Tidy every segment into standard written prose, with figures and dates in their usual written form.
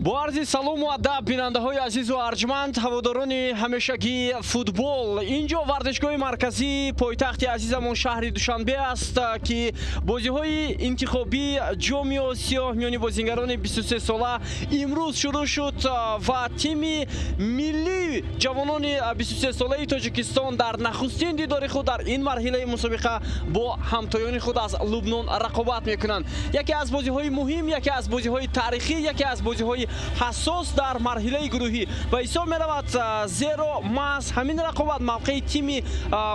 бо арзи салому адаб бинандаҳои азизу арҷманд, ҳаводорони ҳамешагии футбол, инҷо варзишгоҳи марказии пойтахти азизамон шаҳри Душанбе аст ки бозиҳои интихобии ҷоми Осиё миёни бозингарони 23 сола имрӯз шурӯъ шуд ва тими миллии ҷавонони 23 солаи Тоҷикистон дар нахустин дидори худ дар ин марҳилаи мусобиқа бо ҳамтоёни худ аз Лубнон рақобат мекунанд. Яке аз бозиҳои муҳим, яке аз бозиҳои таърихӣ, яке аз бозиҳои ҳассос дар марҳилаи гурӯҳӣ ба ҳисоб меравад, зеро маҳз ҳамин рақобат мавқеи тими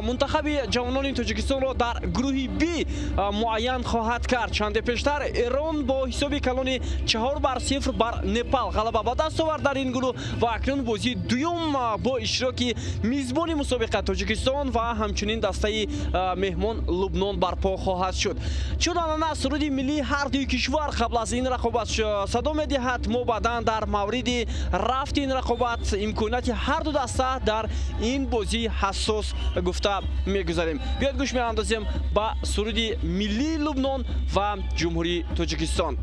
мунтахаби ҷавонони Тоҷикистонро дар гурӯҳи Б муайян хоҳад кард. Чанде пештар Эрон бо ҳисоби калони 4-0 бар Непал ғалаба ба даст овард дар ин гурӯҳ ва акнун бозии дуюм бо иштироки мизбони мусобиқа Тоҷикистон ва ҳамчунин дастаи меҳмон Лубнон барпо хоҳад шуд. Чун анъана суруди миллии ҳар дуи кишвар қабл аз ин рақобат садо медиҳад, мо баъдан дар мавриди рафти ин рақобат имконияти ҳарду даста дар ин бозии ҳассос гуфта мегузарем. биёед гӯш меандозем ба суруди миллии Лубнон ва ҷумҳурии Тоҷикистон.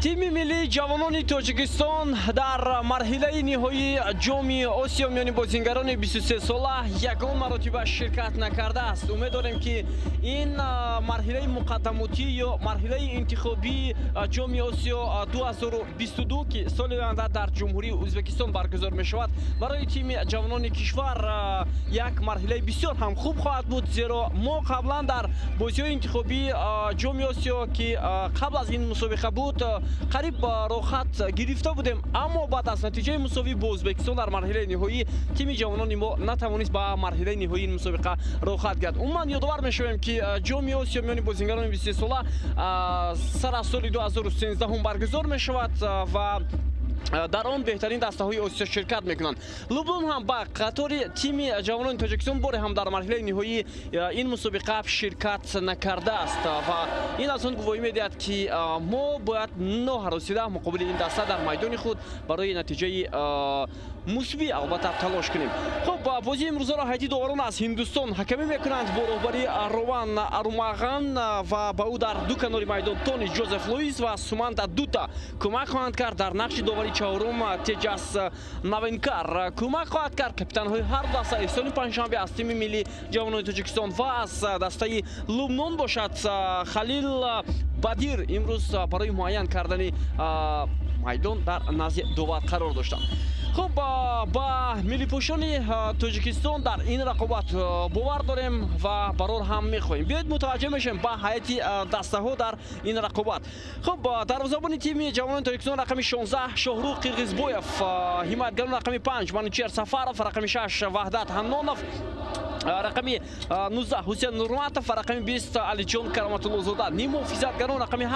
тими миллии ҷавонони Тоҷикистон дар марҳилаи ниҳоии ҷоми Осиё миёни бозингарони 23 сола ягон маротиба ширкат накардааст. умед дорем ки ин марҳилаи муқаддамотӣ ё марҳилаи интихобии ҷоми Осиё 2022 ки соли оянда дар ҷумҳурии Ӯзбекистон баргузор мешавад, барои тими ҷавонони кишвар як марҳилаи бисёр ҳам хуб хоҳад буд, зеро мо қаблан дар бозиҳои интихобии ҷоми Осиё ки қабл аз ин мусобиқа буд қариб рохат гирифта будем, аммо баъд аз натиҷаи мусовӣ бо Ӯзбекистон дар марҳилаи ниҳоӣ тими ҷавонони мо натавонист ба марҳилаи ниҳоии ин мусобиқа рохат гирад. умуман ёдовар мешавем ки ҷоми Осиё миёни бозингарони 23 сола сар аз соли 2013 баргузор мешавад ва дар он беҳтарин дастаҳои Осиё ширкат мекунанд. Лубнон ҳам ба қатори тими ҷавонони Тоҷикистон боре ҳам дар марҳилаи ниҳоии ин мусобиқа ширкат накардааст ва ин аз он гувоҳӣ медиҳад ки мо бояд ноҳаросида муқобили ин даста дар майдони худ барои натиҷаи мусби албатта талош кунем. Хуб, бози имрӯзаро ҳайти доварон аз Ҳиндустон ҳакамӣ мекунанд бо роҳбари Рован Арумаган ва ба ӯ дар ду канори майдон Тони Ҷозеф Луис ва Суманда Дута кӯмак хоҳанд кард. Дар нақши довари чаҳорум Теҷас Навенкар кӯмак хоҳад кард. Капитанҳои ҳар даста Эҳсони Панҷшанбе аз тими миллии ҷавонони Тоҷикистон ва аз дастаи Лубнон бошад Халил Бадир имрӯз барои муайян кардани майдон дар назди довар қарор доштанд. Хуб, ба миллипӯшони Тоҷикистон дар ин рақобат бовар дорем ва барор ҳам мехоҳем. Биёед мутаваҷҷеҳ мешавем ба ҳайати дастаҳо дар ин рақобат. Хуб, дарвозабони тими ҷавонони Тоҷикистон рақами 16 Шоҳрух Қирғизбоев, ҳимоятгарон рақами 5 Манучер Сафаров, рақами 6 Ваҳдат Ҳаннонов, рақами 19 Ҳусен Нурматов, рақами 20 Алиҷон Караматуллозода, ним муҳофизатгарон рақами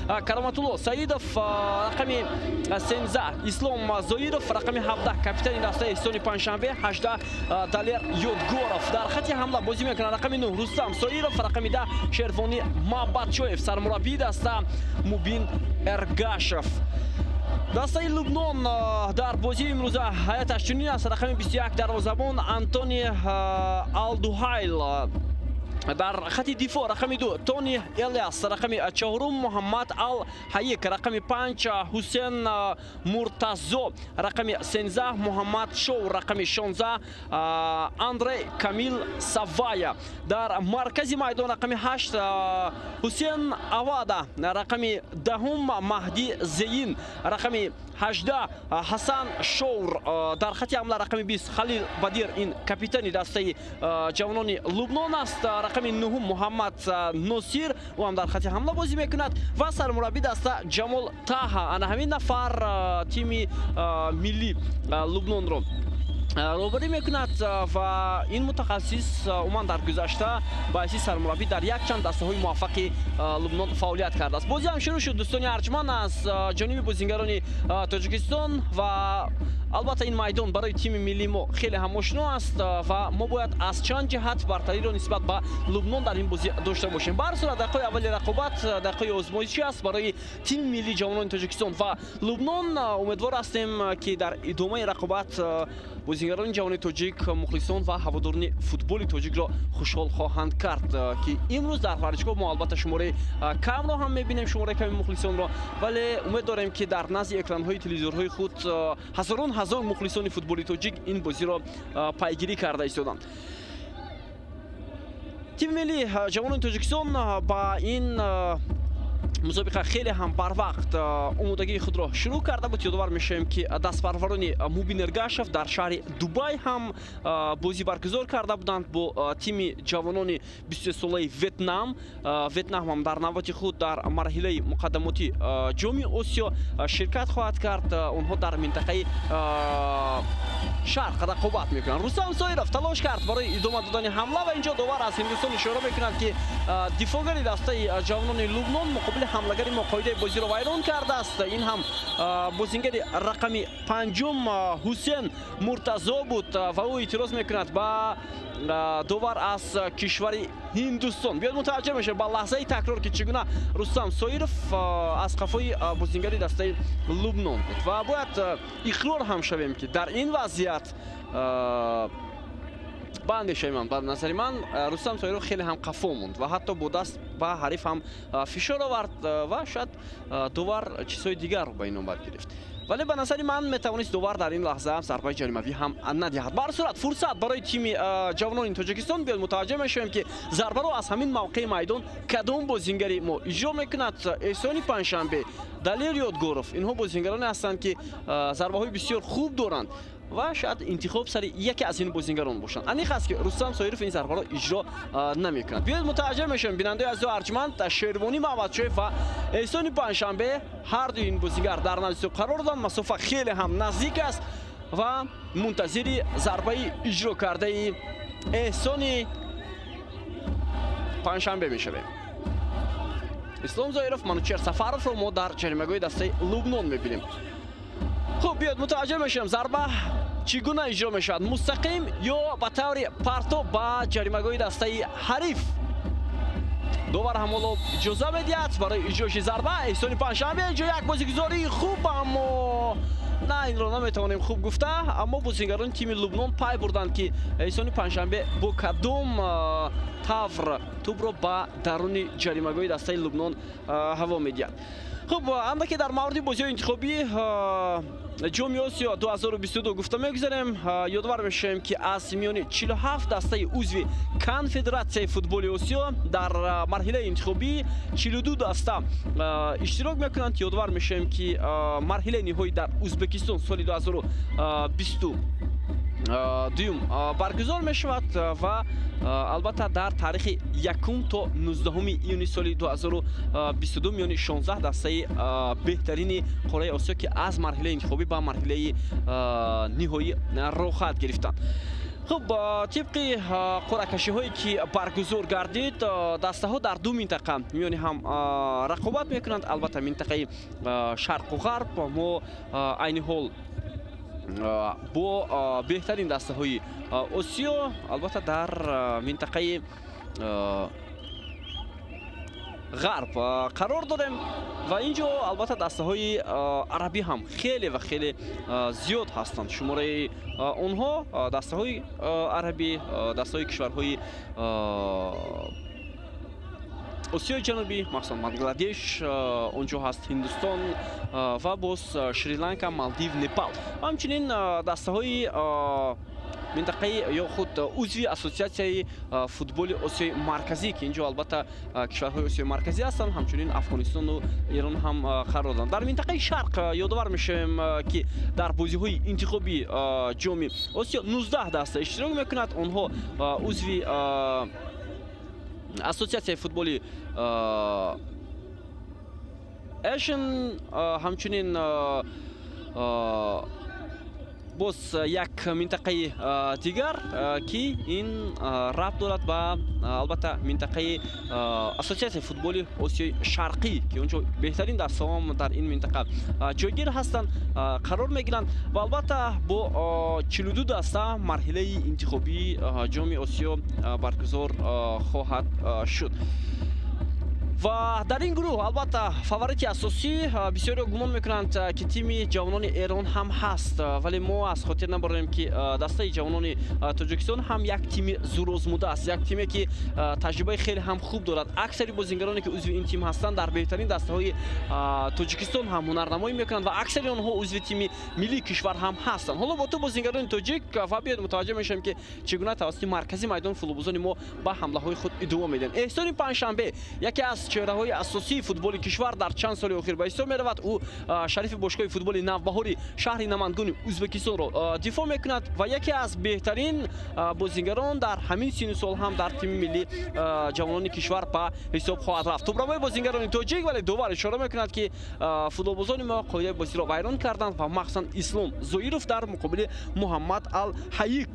7 Караматулло Саидов, рақами 13 Ислом Зоиров, рақами 17 капитани дастаи Эҳсони Панҷшанбе 18 Далер Ёдгоров. Дар хати ҳамла бозӣ мекунад рақами 9 Рустам Соиров, рақами 10 Шервони Маҳбатчоев, сармураббии даста Мубин Эргашев. Дастаи Лубнон дар бозии имрӯза ҳаяташ чунин аст. Рақами 21 дарвозабон Антони Алдуҳайл, дар хати дифоъ рақами 2 Тони Элиас, рақами 4 Муҳаммад Ал-Ҳаик, рақами 5 Ҳусен Муртазо, рақами 13 Муҳаммад Шоу, рақами 16 Андрей Камил Савая. Дар маркази майдон рақами 8 Ҳусен Авада, рақами 10 Маҳди Зеин, рақами 18 Ҳасан Шоур. Дар хати ҳамла рақами 20 Халил Бадир, ин капитани дастаи ҷавонони Лубнон аст. рақами 9 Муҳаммад Носир, ӯ ҳам дар хати ҳамла бозӣ мекунад ва сармураббии даста Ҷамол Таҳа. Ана ҳамин нафар тими милли Лубнонро роҳбарӣ мекунад ва ин мутахассис умуман дар гузашта ба ҳайси сармураббӣ дар якчанд дастаҳои муваффақи Лубнон фаъолият кардааст. Бозӣ ҳам шурӯъ шуд. Дӯстони арҷманд, аз ҷониби бозингарони Тоҷикистон ва албатта ин майдон барои тими миллии мо хеле ҳам ошно аст ва мо бояд аз чанд ҷиҳат бартариро нисбат ба Лубнон дар ин бозӣ дошта бошем. Ба ҳар сурат дақиқаи аввали рақобат дақиқаи озмоишӣ аст барои тими миллии ҷавонони Тоҷикистон ва Лубнон. умедвор ҳастем ки дар идомаи рақобат бозингарони ҷавони тоҷик, мухлисон ва ҳаводорони футболи тоҷикро хушҳол хоҳанд кард ки имрӯз дар варзишгоҳ мо албатта шумораи камро ҳам мебинем, шумораи ками мухлисонро, вале умед дорем ки дар назди экранҳои телевизорҳои худ ҳазорон ҳазор мухлисони футболи тоҷик ин бозиро пайгирӣ карда истоданд. тими миллии ҷавонони Тоҷикистон ба ин мусобиқа хеле ҳам барвақт омодагии худро шурӯъ карда буд. ёдовар мешавем ки дастпарварони Мубин Эргашев дар шаҳри Дубай ҳам бозӣ баргузор карда буданд бо тими ҷавонони 23-солаи Ветнам. Ветнам ҳам дар навбати худ дар марҳилаи муқаддамоти ҷоми Осиё ширкат хоҳад кард. онҳо дар минтақаи шарқ рақобат мекунанд. Рустам Соиров талош кард барои идома додани ҳамла ва инҷо довар аз Ҳиндустон ишора мекунад ки дифоъгари дастаи ҷавонони Лубнон муқобили ҳамлагари мо қоидаи бозиро вайрон кардааст. ин ҳам бозингари рақами 5 Ҳусен Муртазо буд ва ӯ эътироз мекунад ба довар аз кишвари Ҳиндустон. биёд мутаваҷҷеҳ мешавем ба лаҳзаи такрор ки чӣ гуна Рустам Соиров аз қафои бозингари дастаи Лубнон буд ва бояд иқрор ҳам шавем ки дар ин вазъият ба андешаи ман, ба назари ман Рустам Соиров хеле ҳам қафо монд ва ҳатто бо даст ба ҳариф ҳам фишор овард ва шояд довар чизҳои дигарро ба ин номад гирифт. вале ба назари ман метавонист довар дар ин лаҳза зарбаи ҷаримавӣ ҳам надиҳад. ба ҳар сурат фурсат барои тими ҷавонони Тоҷикистон. биёд мутаваҷҷеҳ мешавем ки зарбаро аз ҳамин мавқеи майдон кадом бозингари мо иҷро мекунад. Эҳсони Панҷшанбе, Далер Ёдгоров, инҳо бозингароне ҳастанд ки зарбаҳои бисёр хуб доранд ва шояд интихоб сари яке аз ин бозингарон бошанд. аниқ аст ки Рустам Соиров ин зарбаро иҷро намекунад. биёед мутаваҷҷеҳ мешавем бинандаи азизу арҷманд, Шервони Маҳбатчоев ва Эҳсони Панҷшанбе ҳар ду ин бозингар дар назди қарор доранд. масофа хеле ҳам наздик аст ва мунтазири зарбаи иҷро кардаи Эҳсони Панҷшанбе мешавем. Ислом Зоиров, Манучер Сафаровро мо дар ҷаримагоҳи дастаи Лубнон мебинем. хуб, биёд мутаваҷҷеҳ мешавем зарба чӣ гуна иҷро мешавад, мустақим ё ба таври партоб ба ҷаримагоҳи дастаи ҳариф. довар ҳамоло иҷоза медиҳад барои иҷрои зарба. Эҳсони Панҷшанбе инҷо як бозигузории хуб, аммо نه این رو نمیتوانیم خوب گفته، اما بازیگران تیم لبنان پای بردند که احسان پنجشنبه با کدام طور توپ را به درون جریمه‌گاه دسته لبنان هوا میدهند. خب اندکی در مورد بازی انتخابی جام آسیا 2022 گفته میگذاریم. یادآور میشیم که از میان 47 دسته عضو کنفدراسیای فوتبال آسیا در مرحله انتخابی 42 دسته اشتراک میکنند. یادآور میشیم که مرحله نهایی در ازبکستان سال 2022 برگزار می شود و البته در تاریخ 1 تا 19 ایون سال 2022 میان 16 دسته بهترین قاره آسیا که از مرحله انتخابی به مرحله نهایی راه خواهد گرفتند. خب طبق قرعه کشی هایی که برگزار گردید دسته ها در دو منطقه میان هم رقابت میکنند. البته منطقه شرق و غرب ما عین حال با بهترین دسته های آسیا البته در منطقه غرب قرار داریم و اینجا البته دسته های عربی هم خیلی و خیلی زیاد هستند. شماره اونها دسته های عربی، دسته های کشورهای آسیای جنوبی مثلا بنگلادش اونجا هست، هندوستان و باز شریلانکا، مالدیو، نپال. همچنین دسته های منطقه یا خود عضو اسوسیاسیای فوتبال آسیای مرکزی که اینجا البته کشورهای آسیای مرکزی هستند، همچنین افغانستان و ایران هم قرار دارند. در منطقه شرق یادآور میشیم که در بازی های انتخابی جام آسیا 19 دسته اشتراک میکند. آنها عضو اسوسیاسیای فوتبال ایشن، همچنین باز یک منطقه دیگر که این ربط دارد به البته منطقه اسوسیاسیای فوتبال آسیای شرقی که اونجا بهترین دسته هم در این منطقه جایگیر هستند قرار میگیرند و البته با 42 دسته مرحله انتخابی جام آسیا برگزار خواهد شد. و در این گروه البته فاوریت اساسی بسیاری گمان میکنند که تیم جوانان ایران هم هست، ولی ما از خاطر نبریم که دسته جوانان تاجیکستان هم یک تیم زورآزموده است، یک تیمی که تجربه خیلی هم خوب دارد. اکثر بازیگرانی که عضو این تیم هستند در بهترین دسته های تاجیکستان هم هنرنمایی میکنند و اکثر آنها عضو تیم ملی کشور هم هستند. حالا با تو بازیگران تاجیک و بیاد متوجه میشیم که چگونه توسط مرکزی میدان فولوبوزان ما به حمله های خود ادامه میدن. احسان پنجشنبه یکی از چهره‌های اساسی فوتبال کشور در چند سال اخیر به حساب می‌رود. او شریف باشگاه فوتبال نوبهاری شهر نمنگان ازبکستان را دفاع می‌کند و یکی از بهترین بازیگران در همین سن و سال هم در تیم ملی جوانان کشور به حساب خواهد رفت. توپرمای بازیگران تاجیک ولی دوباره اشاره می‌کند که فوتبالبازان ما قاعده بازی را ویران کردند و مخصوصا اسلام زویروف در مقابل محمد الحیک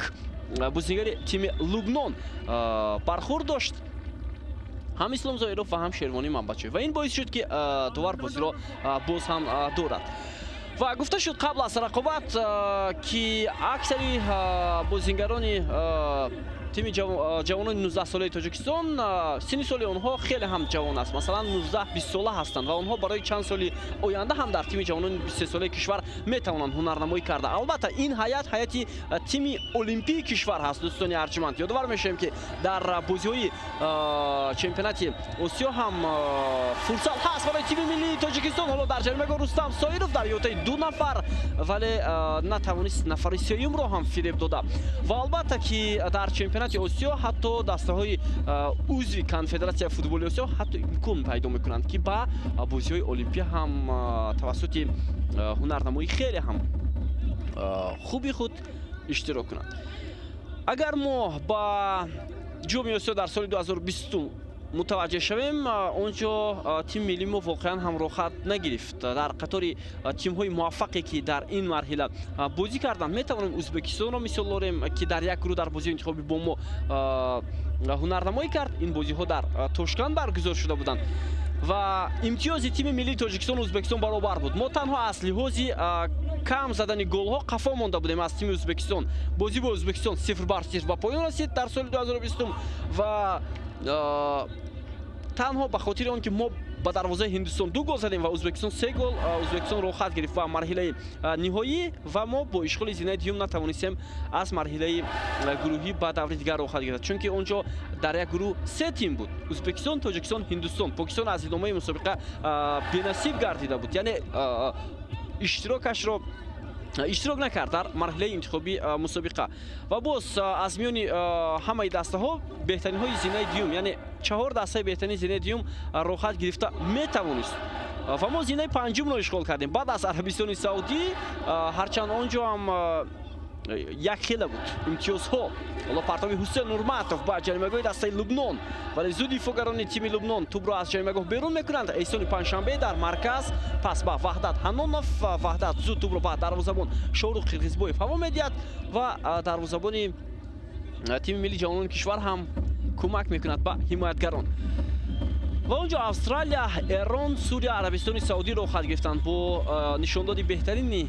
بازیگر تیم لبنان برخورد داشت. هم اسلام زویروف و هم شیروانی منبچه و این باعث شد که دوباره بازی را باز هم دارد. و گفته شد قبل از رقابت که اکثری بازیگران تیم جوانان 19 ساله تاجیکستان سن سال آنها خیلی هم جوان است، مثلا 19 20 ساله هستند و آنها برای چند سال آینده هم در تیم جوانان 23 ساله کشور میتوانند هنرنمایی کرده. البته این هیئت تیم المپیک کشور هست. دوستان ارجمند یادآور میشیم که در بازی‌های چمپیونات آسیا هم فرصت هست برای تیم ملی تاجیکستان. حالا در جریمه‌گاه رستم سایروف در یوتای 2 نفر ولی نتوانست نفر سوم را هم فریب داده و البته که در چمپیونات آسیا حتی دسته های عضو کنفدراسیای فوتبال آسیا حتی امکان پیدا میکنند که با بازی های المپیا هم توسط هنرنمایی خیلی هم خوبی خود اشتراک کنند. اگر ما با جام آسیا در سال 2022 متوجه شویم اونجا تیم ملی ما واقعا هم راحت نگرفت. در قطار تیم های موفقی که در این مرحله بازی کردند میتوانیم ازبکستان را مثال داریم که در یک گروه در بازی انتخابی با ما هنرنمایی کرد. این بازی ها در تاشکند برگزار شده بودند و امتیاز تیم ملی تاجیکستان و ازبکستان برابر بود. ما تنها از لحاظ کم زدن گل ها قفا مانده بودیم از تیم ازبکستان. بازی با ازبکستان 0-0 به پایان رسید در سال 2020 و танҳо ба хотири он ки мо ба дарвозаи Ҳиндустон 2 гол задем ва Узбекистон 3 гол, Узбекистон роҳат гирифт ва марҳилаи ниҳоӣ ва мо бо ишғоли зинаи дуюм натавонистем аз марҳилаи гурӯҳӣ ба даври дигар роҳат гирифт, чунки онҷо дар як гурӯҳ 3 тим буд: Узбекистон, Тоҷикистон, Ҳиндустон. Покистон аз идомаи мусобиқа бенасиб гардида буд, яъне иштирок накард дар марҳилаи интихоби мусобиқа. Ва боз аз миёни ҳамаи дастаҳо беҳтаринҳои зинаи дуюм, яъне 4 дастаи беҳтарини зинаи дуюм роҳат гирифта метавонист. Ва мо зинаи панҷумро ишғол кардем баъд аз Арабистони Саудӣ, ҳарчанд онҷо ҳам як хела буд имтиёзҳо. ҳоло партови Ҳусейн Нурматов ба ҷаримагоҳи дастаи Лубнон, вале зуд дифоъгарони тими Лубнон тӯбро аз ҷаримагоҳ берун мекунанд. Эҳсони Панҷшанбе дар марказ, пас ба Ваҳдат Ҳанонов. Ваҳдат зуд тӯбро ба дарвозабон Шорух Қирғизбоев ҳаво медиҳад ва дарвозабони тими миллии ҷавонони кишвар ҳам кӯмак мекунад ба ҳимоятгарон. ва онҷо Австралия, Эрон, Сурия, Арабистони Саудӣ роҳат гирифтанд бо нишондоди беҳтарини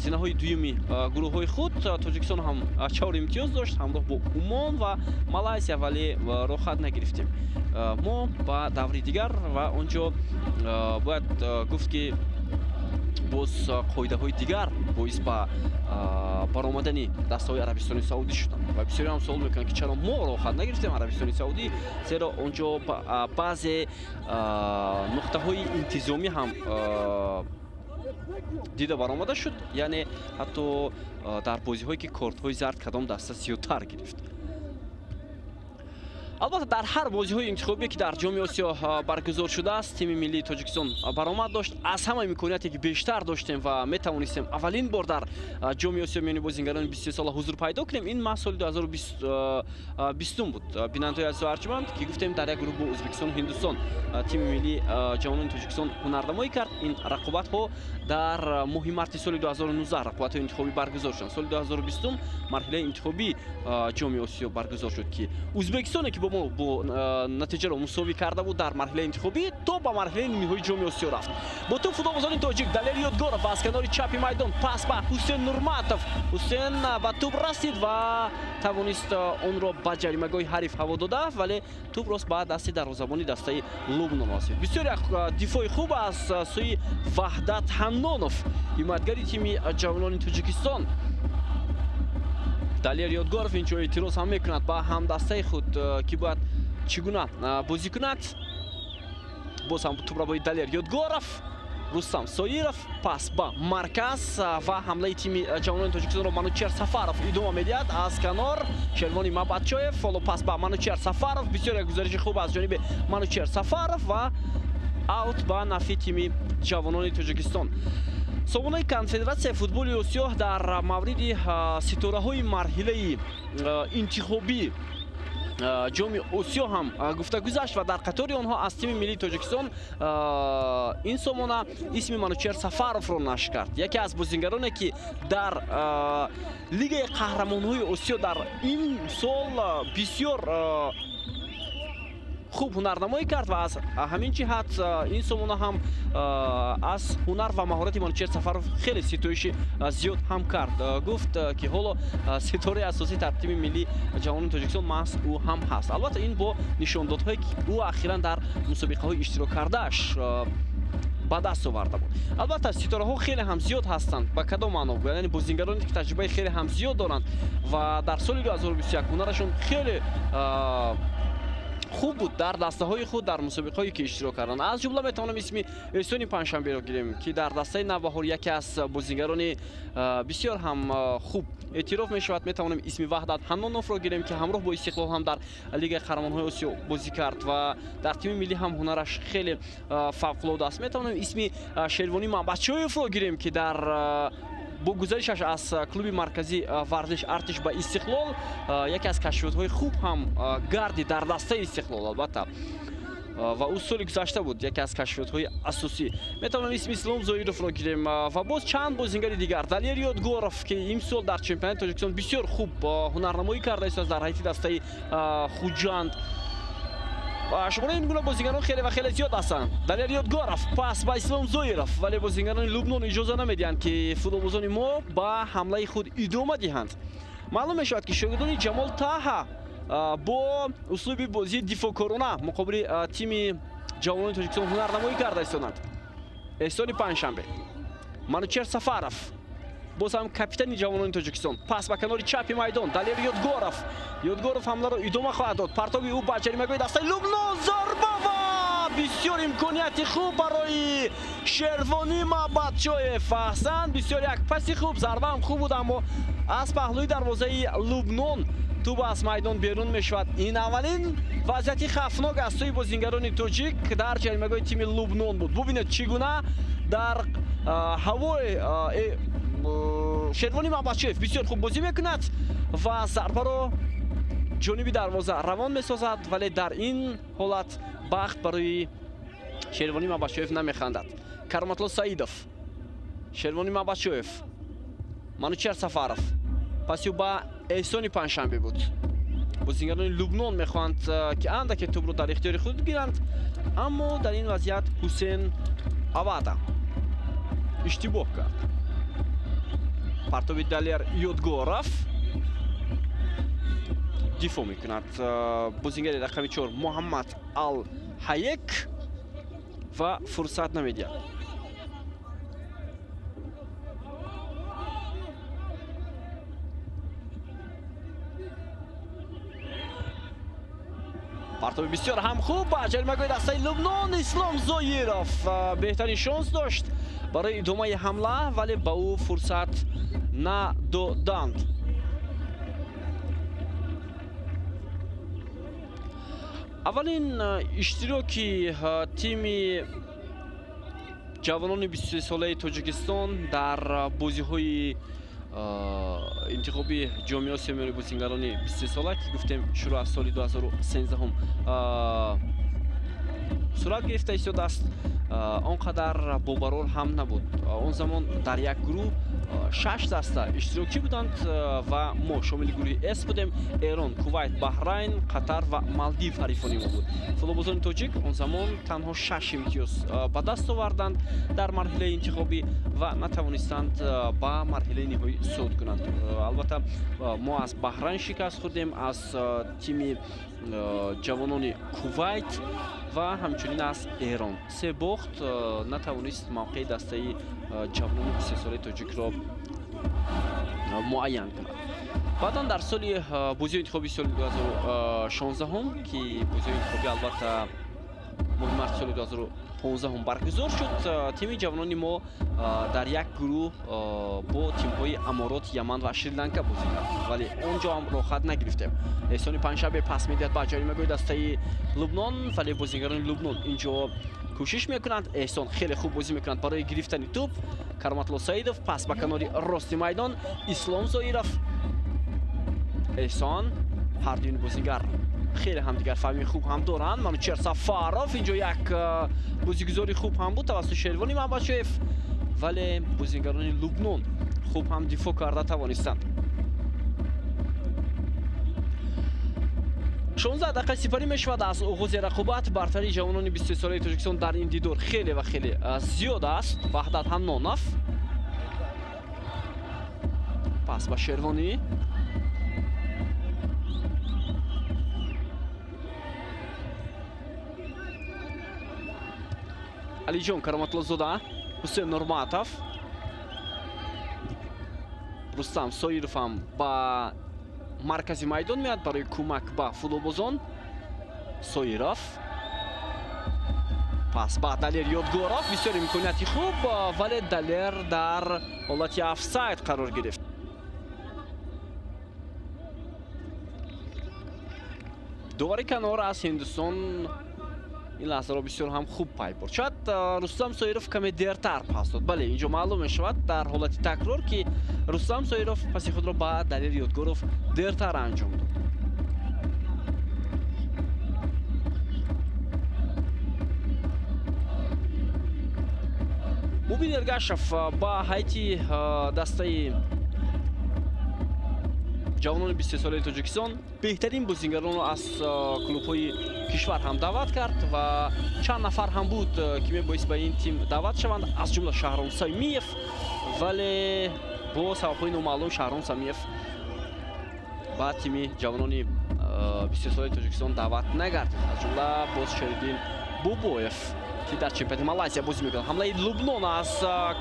зинаҳои дуюми гурӯҳҳои худ. Тоҷикистон ҳам 4 имтиёз дошт ҳамроҳ бо Умон ва Малайзия, вале роҳат нагирифтем. Мо ба даври дигар ва онҷо бояд гуфт ки боз қоидаҳои дигар боис ба баромадани дастаҳои Арабистони Саудӣ шуданд. Ва бисёре ҳам суол мекунанд ки чаро мо роҳат нагирифтем Арабистони Саудӣ, зеро онҷо баъзе нуқтаҳои интизомӣ ҳам дида баромада шуд, яъне ҳатто дар бозиҳое ки кортҳои зард кадом даста зиёдтар гирифт. албатта дар ҳар бозиҳои интихобие ки дар ҷоми Осиё баргузор шудааст, тими миллии Тоҷикистон баромад дошт. Аз ҳама имконияте ки бештар доштем ва метавонистем аввалин бор дар ҷоми Осиё миёни бозингарони 23 сола ҳузур пайдо кунем. Ин маҳз соли 2020 буд. Бинандаҳои азизу арҷманд ки гуфтем дар як гурӯҳ бо Узбекистон, Ҳиндустон тими миллии ҷавонони Тоҷикистон ҳунарнамоӣ кард. Ин рақобатҳо дар моҳи марти соли 2019 рақобатҳои интихобӣ баргузор шуданд. Соли 2020 марҳилаи интихобии ҷоми Осиё баргузор шуд ки Узбекистоне ки бо натиҷаро мусовӣ карда буд дар марҳилаи интихобӣ, то ба марҳилаи ниҳоии ҷоми Осиё рафт. Бо тӯб футболбозони тоҷик Далер Ёдгоров аз канори чапи майдон пас ба Ҳусейн Нурматов. Ҳусейн ба тӯб расид ва тавонист онро ба ҷаримагоҳи ҳариф ҳаво дода, вале тӯб рост ба дасти дарвозабони дастаи Лубнон расид. Бисёр як дифои хуб аз сӯи Ваҳдат Ҳанонов, ҳимоятгари тими ҷавонони Тоҷикистон. Далер Ёдгоров инчо эътироз ҳам мекунад ба ҳамдастаи худ ки бояд чӣ гуна бозӣ кунад. боз ҳам тӯбро бои Далер Ёдгоров, Рустам Соиров пас ба марказ ва ҳамлаи тими ҷавонони Тоҷикистонро Манучер Сафаров идома медиҳад аз канор. Шервони Мабадчоев, ҳоло пас ба Манучер Сафаров, бисёр як гузариши хуб аз ҷониби Манучер Сафаров ва аут ба нафи тими ҷавонони Тоҷикистон. Сомонаи Конфедератсияи футболи Осиё дар мавриди ситораҳои марҳилаи интихобӣ ҷоми Осиё ҳам гуфта гузашт ва дар қатори онҳо аз тими миллии Тоҷикистон ин сомона исми Манучер Сафаровро нашр кард. Яке аз бозингароне ки дар Лигаи Қаҳрамонҳои Осиё дар ин сол бисёр хуб ҳунарнамоӣ кард ва аз ҳамин ҷиҳат ин сомона ҳам аз ҳунар ва маҳорати Манучер Сафаров хеле ситоиши зиёд ҳам кард. Гуфт ки ҳоло ситораи асосӣ дар тими миллии ҷавонони Тоҷикистон маҳз ӯ ҳам ҳаст. Албатта ин бо нишондодҳое ки ӯ ахиран дар мусобиқаҳои иштирок кардааш ба даст оварда буд. Албатта ситораҳо хеле ҳам зиёд ҳастанд. Ба кадом маъно? Яъне бозингароне ки таҷрибаи хеле ҳам зиёд доранд ва дар соли 2021 ҳунарашон хеле хуб буд дар дастаҳои худ дар мусобиқаҳое ки иштирок карданд. Аз ҷумла метавонам исми Эҳсони Панҷшанберо гирем ки дар дастаи Навбаҳор яке аз бозингарони бисёр ҳам хуб эътироф мешавад. Метавонем исми Ваҳдат Ҳаноновро гирем ки ҳамроҳ бо Истиқлол ҳам дар Лигаи Қаҳрамонҳои Осиё бозӣ кард ва дар тими миллӣ ҳам ҳунараш хеле фавқулода аст. Метавонем исми Шервони Мамбачоевро гирем ки дар бо гузаришаш аз клуби марказӣ варзиш Артиш ба Истиқлол яке аз кашфиётҳои хуб ҳам гарди дар дастаи Истиқлол албатта ва ӯ соли гузашта буд яке аз кашфиётҳои асосӣ. Метавонем исми Ислом Зоировро гирем ва боз чанд бозингари дигар. Далер Ёдгоров ки имсол дар чемпионати Тоҷикистон бисёр хуб ҳунарнамоӣ карда истааст дар ҳайати дастаи Хуҷанд. Шумора ин гуна бозингарон хеле ва хеле зиёд ҳастанд. Далер Ёдгоров пас ба Ислом Зоиров, вале бозингарони Лубнон иҷоза намедиҳанд ки футболбозони мо ба ҳамлаи худ идома диҳанд. Маълум мешавад ки шогирдони Ҷамол Таҳа бо услуби бозии дифоъкорона муқобили тими ҷавонони Тоҷикистон ҳунарнамоӣ карда истоданд. Эҳсони Панҷшанбе, Манучер Сафаров боз ҳам капитани ҷавонони Тоҷикистон. Пас ба канори чапи майдон Далер Ёдгоров. Ёдгоров ҳамларо идома хоҳад дод. Партоби ӯ ба ҷаримагоҳи дастаи Лубнон зарба ва бисёр имконияти хуб барои Шервонӣ Мабадшоев. Аҳсан, бисёр як паси хуб, зарба ҳам хуб буд, аммо аз паҳлӯи дарвозаи Лубнон туб аз майдон берун мешавад. Ин аввалин вазъияти хавфнок аз сӯи бозингарони тоҷик дар ҷаримагоҳи тими Лубнон буд. Бубинед чӣ гуна дар ҳавои Шервонӣ Мабадшоев бисёр хуб бозӣ мекунад ва зарбаро ҷониби дарвоза равон месозад, вале дар ин ҳолат бахт барои Шервонӣ Мабадшоев намехандад. Кароматло Саидов, Шервонӣ Мабадшоев, Манучер Сафаров. Паси ӯ ба Эҳсони Панҷшанбе буд. Бозингарони Лубнон мехоҳанд ки андаке тӯбро дар ихтиёри худ гиранд, аммо дар ин вазъият Ҳусен Авада иштибоҳ кард. Партоби Далер Ёдгоров дифоъ мекунад. Бозингари рақами 4 Муҳаммад Ал-Ҳаек ва фурсат намедиҳад. партоби бисёр ҳам хуб ба ҷаримагоҳи дастаи Лубнон Ислом Зоиров беҳтарин шонс дошт барои идомаи ҳамла, вале ба ӯ фурсат надоданд. аввалин иштироки тими ҷавонони 23 солаи Тоҷикистон дар бозиҳои интихоби ҷоми Осиё миёни бозингарони 23 сола ки гуфтем шурӯъ аз соли 2013 сурат гирифта истодааст, он қадар бобарор ҳам набуд. Он замон дар як гурӯҳ 6 даста иштирокчӣ буданд ва мо шомили гурӯҳи С будем. Эрон, Кувайт, Баҳрайн, Қатар ва Малдив ҳарифони мо буд. Футболбозони тоҷик он замон танҳо 6 имтиёз ба даст оварданд дар марҳилаи интихобӣ ва натавонистанд ба марҳилаи ниҳоӣ суъуд кунанд. Албатта мо аз Баҳрайн шикаст хӯрдем, аз тими ҷавонони Кувайт ва ҳамчунин аз Эрон. Се бохт натавонист мавқеи дастаи ҷавонони 23 солаи тоҷикро муайян кунад. баъдан дар соли бозиҳои интихоби соли 2016 ки бозиҳои интихоби албатта моҳи марти соли 2015 баргузор шуд, тими ҷавонони мо дар як гурӯҳ бо тимҳои Аморот, Яман ва Шри-Ланка бозӣ кард, вале он ҷо ҳам рохат нагирифтем. Эҳсони Панҷшанбе пас медиҳад ба ҷаримагоҳи дастаи Лубнон, вале бозингарони Лубнон ин ҷо кӯшиш мекунанд. Эҳсон хеле хуб бозӣ мекунад барои гирифтани тӯб. Кароматло Саидов пас ба канори рости майдон Ислом Зоиров. Эҳсон ҳардуини бозингар хеле ҳамдигар фаҳми хуб ҳам доранд. Манучер Сафаров ин ҷо як бозигузори хуб ҳам буд тавассути Шервонӣ Мабадшоев, вале бозингарони Лубнон хуб ҳам дифоъ карда тавонистанд. 16 дақиқа сипарӣ мешавад аз оғози рақобат. Бартарии ҷавонони 23 солаи Тоҷикистон дар ин дидор хеле ва хеле зиёд аст. Ваҳдат Ҳаннонов пас ба Шервонӣ. Алиҷон Кароматлозода, Ҳусейн Нурматов, Рустам Соиров ҳам ба маркази майдон меяд барои кӯмак ба футболбозон. Соиров пас ба Далер Ёдгоров, бисёр имконияти хуб, вале Далер дар ҳолати офсайд қарор гирифт. довари канор аз Ҳиндустон ин лаҳзаро бисёр ҳам хуб пай бурд. Шояд Рустам Соиров каме дертар пас дод. Бале, инҷо маълум мешавад дар ҳолати такрор ки Рустам Соиров паси худро ба Далер Ёдгоров дертар анҷом дод. Мубин Эргашев ба ҳайти дастаи ҷавонони 23 солаи Тоҷикистон беҳтарин бозингаронро аз клубҳои кишвар ҳам даъват кард ва чанд нафар ҳам буд ки мебоист ба ин тим даъват шаванд, аз ҷумла Шаҳром Самиев, вале бо сабабҳои номаълум Шаҳром Самиев ба тими ҷавонони бисёрсолаи Тоҷикистон даъват нагардид. Аз ҷумла боз Шеридин Бубоев ки дар чемпионати Малайзия бозӣ мекунад. Ҳамлаи Лубнон аз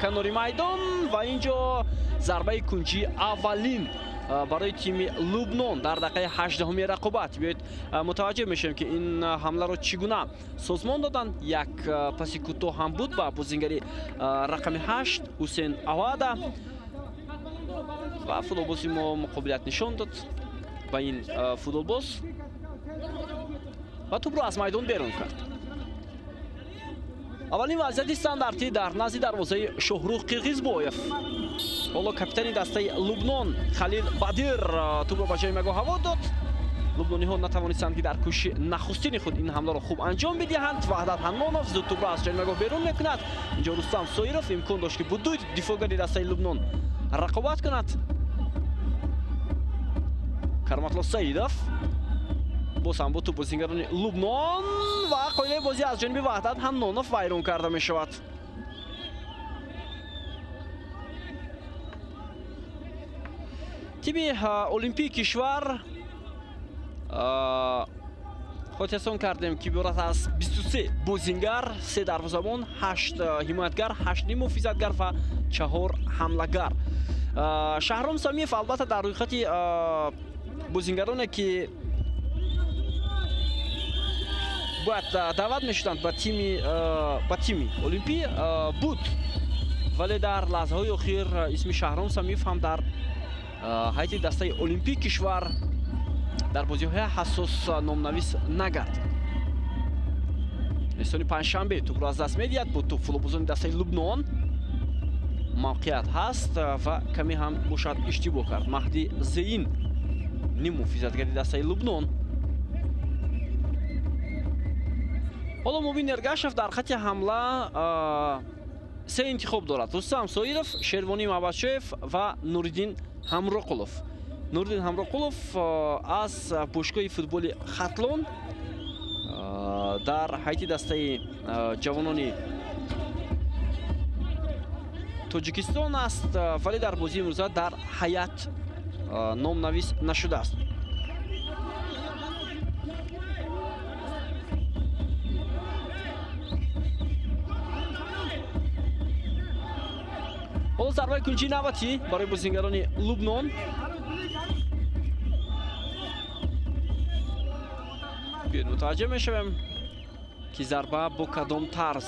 канори майдон ва инҷо зарбаи кунҷи аввалин барои тими Лубнон дар дақиқаи 18-уми рақобат. Биёед мутаваҷҷеҳ мешавем ки ин ҳамларо чӣ гуна созмон доданд. Як паси кӯтоҳ ҳам буд ба бозингари рақами 8 Ҳусейн Авада ва футболбози мо муқобилият нишон дод ба ин футболбоз ва тӯбро аз майдон берун кард. аввалин вазъияти стандартӣ дар назди дарвозаи Шоҳрух Қирғизбоев. ҳоло капитани дастаи Лубнон Халил Бадир тӯбро ба ҷои магоҳ ҳаво дод. лубнониҳо натавонистанд ки дар кӯшиши нахустини худ ин ҳамларо хуб анҷом бидиҳанд. Ваҳдат Ҳаннонов зуд тӯбро аз ҷои магоҳ берун мекунад. инҷо Рустам Соиров имкон дошт ки бо дуи дифоъгари дастаи Лубнон рақобат кунад. Карматло Саидов боз ҳам бо тӯб бозингарони Лубнон ва қоидаи бозӣ аз ҷониби Ваҳдат Ҳаннонов вайрон карда мешавад. тими олимпии кишвар хотисон кардем ки биборат аз 23 бозингар, 3 дарвозабон, 8 ҳимоятгар, 8 муҳофизатгар ва 4 ҳамлагар. Шаҳром Самиев албатта дар рӯйхати бозингароне ки бояд даъват мешуданд ба тими олимпӣ буд, вале дар лаҳзаҳои охир исми Шаҳром Самиев ҳам дар ҳайати дастаи олимпии кишвар дар бозиҳои ҳассос номнавис нагардид. эстони панҷшанбе тӯбро аз даст медиҳад. бо тӯб футболбозони дастаи Лубнон мавқеият ҳаст ва каме ҳам бошад иштибоҳ кард. Маҳди Зеин ним муҳофизатгари дастаи Лубнон. ҳоло Мубин Эргашев дар хати ҳамла се интихоб дорад: Рустам Соиров, Шервони Мабадшоев ва Нуриддин Ҳамроқулов. Нуриддин Ҳамроқулов аз бошгоҳи футболи Хатлон дар ҳайати дастаи ҷавонони Тоҷикистон аст, вале дар бозии имрӯза дар ҳайат номнавис нашудааст. ҳоло зарбаи кунҷии навбатӣ барои бозингарони Лубнон. биёед мутаваҷҷеҳ мешавем ки зарба бо кадом тарз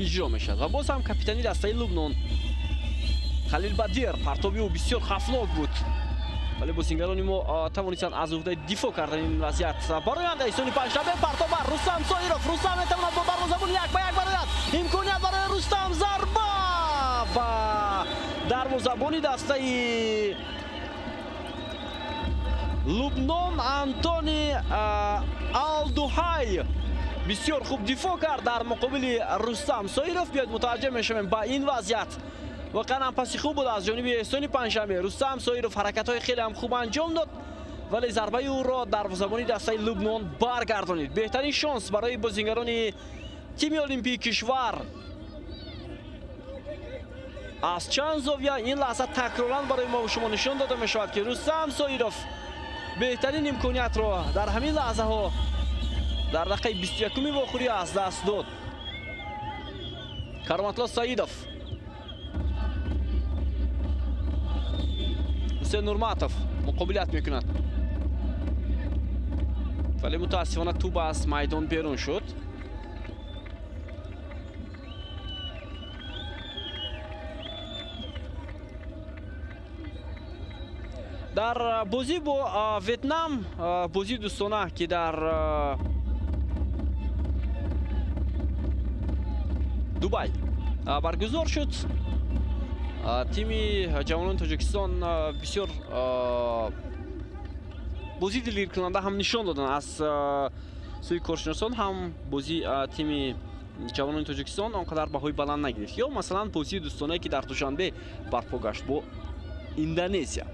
иҷро мешавад. ва боз ҳам капитани дастаи Лубнон Халил Бадир, партоби ӯ бисёр хафнок буд, вале бозингарони мо тавонистанд аз уҳдаи дифоъ кардани ин вазъият бароянд. эстони панҷшанбе партоб бар Рустам Соиров. Рустам метавонад бо дарвозабон 1-1 барояд. имконият барои Рустам, зарба ба дарвозабони дастаи Лубнон Антони Алдуҳай бисёр хуб дифоъ кард дар муқобили Рустам Соиров. биёед мутаваҷҷеҳ мешавем ба ин вазъият. воқеан ҳам паси хуб буд аз ҷониби эстони панҷшанбе. Рустам Соиров ҳаракатҳои хеле ҳам хуб анҷом дод, вале зарбаи ӯро дарвозабони дастаи Лубнон баргардонид. беҳтарин шонс барои бозингарони тими олимпии кишвар. аз чанд зовия ин лаҳза такроран барои мо шумо нишон дода мешавад ки Рустам Соиров беҳтарин имкониятро дар ҳамин лаҳзаҳо дар дақиқаи 21-уми вохӯрӣ аз даст дод. Карматло Саидов, Ҳусейн Нурматов муқобилият мекунад, вале мутаассифона тӯб аз майдон берун шуд. дар бозӣ бо Ветнам, бозии дӯстона ки дар Дубай баргузор шуд, тими ҷавонони Тоҷикистон бисёр бозии дилгиркунанда ҳам нишон доданд. аз сӯи коршиносон ҳам бозии тими ҷавонони Тоҷикистон он қадар баҳои баланд нагирифт. ё масалан бозии дӯстонае ки дар душанбе барпо гашт бо Индонезия.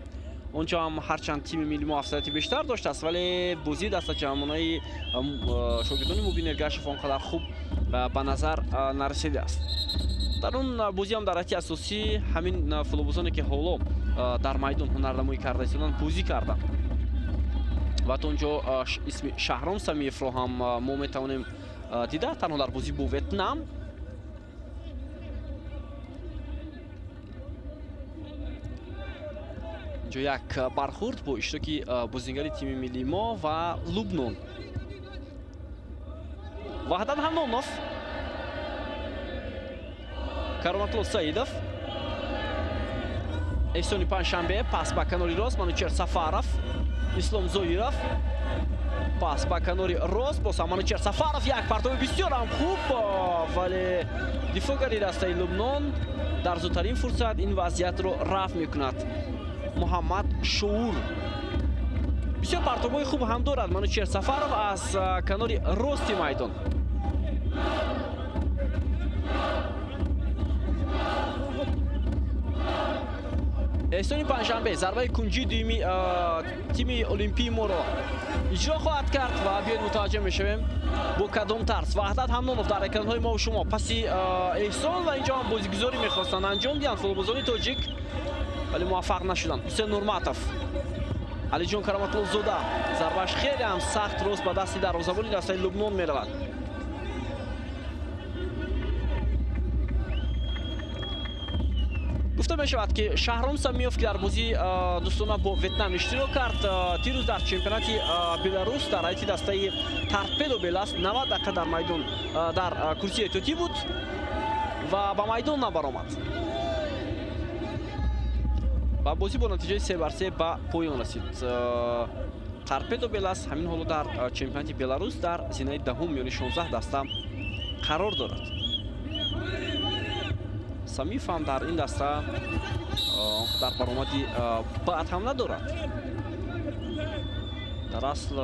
онҷо ҳам ҳарчанд тими милли мо афзалияти бештар доштааст, вале бозии даста ҷавонаи шогирдони Мубин Эргашев он қадар хуб ба назар нарасидааст. дар он бозӣ ҳам дар ҳайати асосӣ ҳамин футболбозоне ки ҳоло дар майдон ҳунарнамоӣ карда истоданд бозӣ карданд. ва то онҷо исми Шаҳром Самиевро ҳам мо метавонем дида, танҳо дар бозӣ бо Ветнам. инҷо як бархурд бо иштироки бозингари тими миллии мо ва Лубнон. Ваҳдат Ҳаннонов, Кароматло Саидов, Эҳсони Паншанбе, пас ба канори рост, Манучер Сафаров, Ислом Зоиров, пас ба канори рост, боз ҳам Манучер Сафаров, як партови бисёр ҳам хуб, вале дифогари дастаи Лубнон дар зудтарин фурсат ин вазъиятро рафъ мекунад. Муҳаммад Шуур бисёр партовҳои хуб ҳам дорад Манучер Сафаров аз канори рости майдон. Эҳсони Паншанбе зарбаи кунҷи дуюми тими олимпии моро иҷро хоҳад кард ва биёед мутаваҷҷеҳ мешавем бо кадом тарз. Ваҳдат Ҳамнонов дар экранҳои мо шумо паси эҳсон ва инҷо ҳам бозигузорӣ мехостанд анҷом диҳанд футболбозони тоҷик, вале муваффақ нашуданд. Ҳусейн Нурматов, Алиҷон Караматлозода, зарбааш хеле ҳам сахт рост ба дасти дарвозабони дастаи Лубнон меравад. гуфта мешавад ки Шаҳром Самиев ки дар бозии дӯстона бо Ветнам иштирок кард, дирӯз дар чемпионати Беларус дар ҳайати дастаи Торпедо Беласт 90 дақиқа дар майдон дар курсии эҳтиётӣ буд ва ба майдон набаромад. ва бозӣ бо натиҷаи 3-3 ба поён расид. Торпедо Беласт ҳамин ҳоло дар чемпионати Беларус дар зинаи даҳум миёни 16 даста қарор дорад. Самиев ҳам дар ин даста дар баромади баъд ҳам надорад. дар асл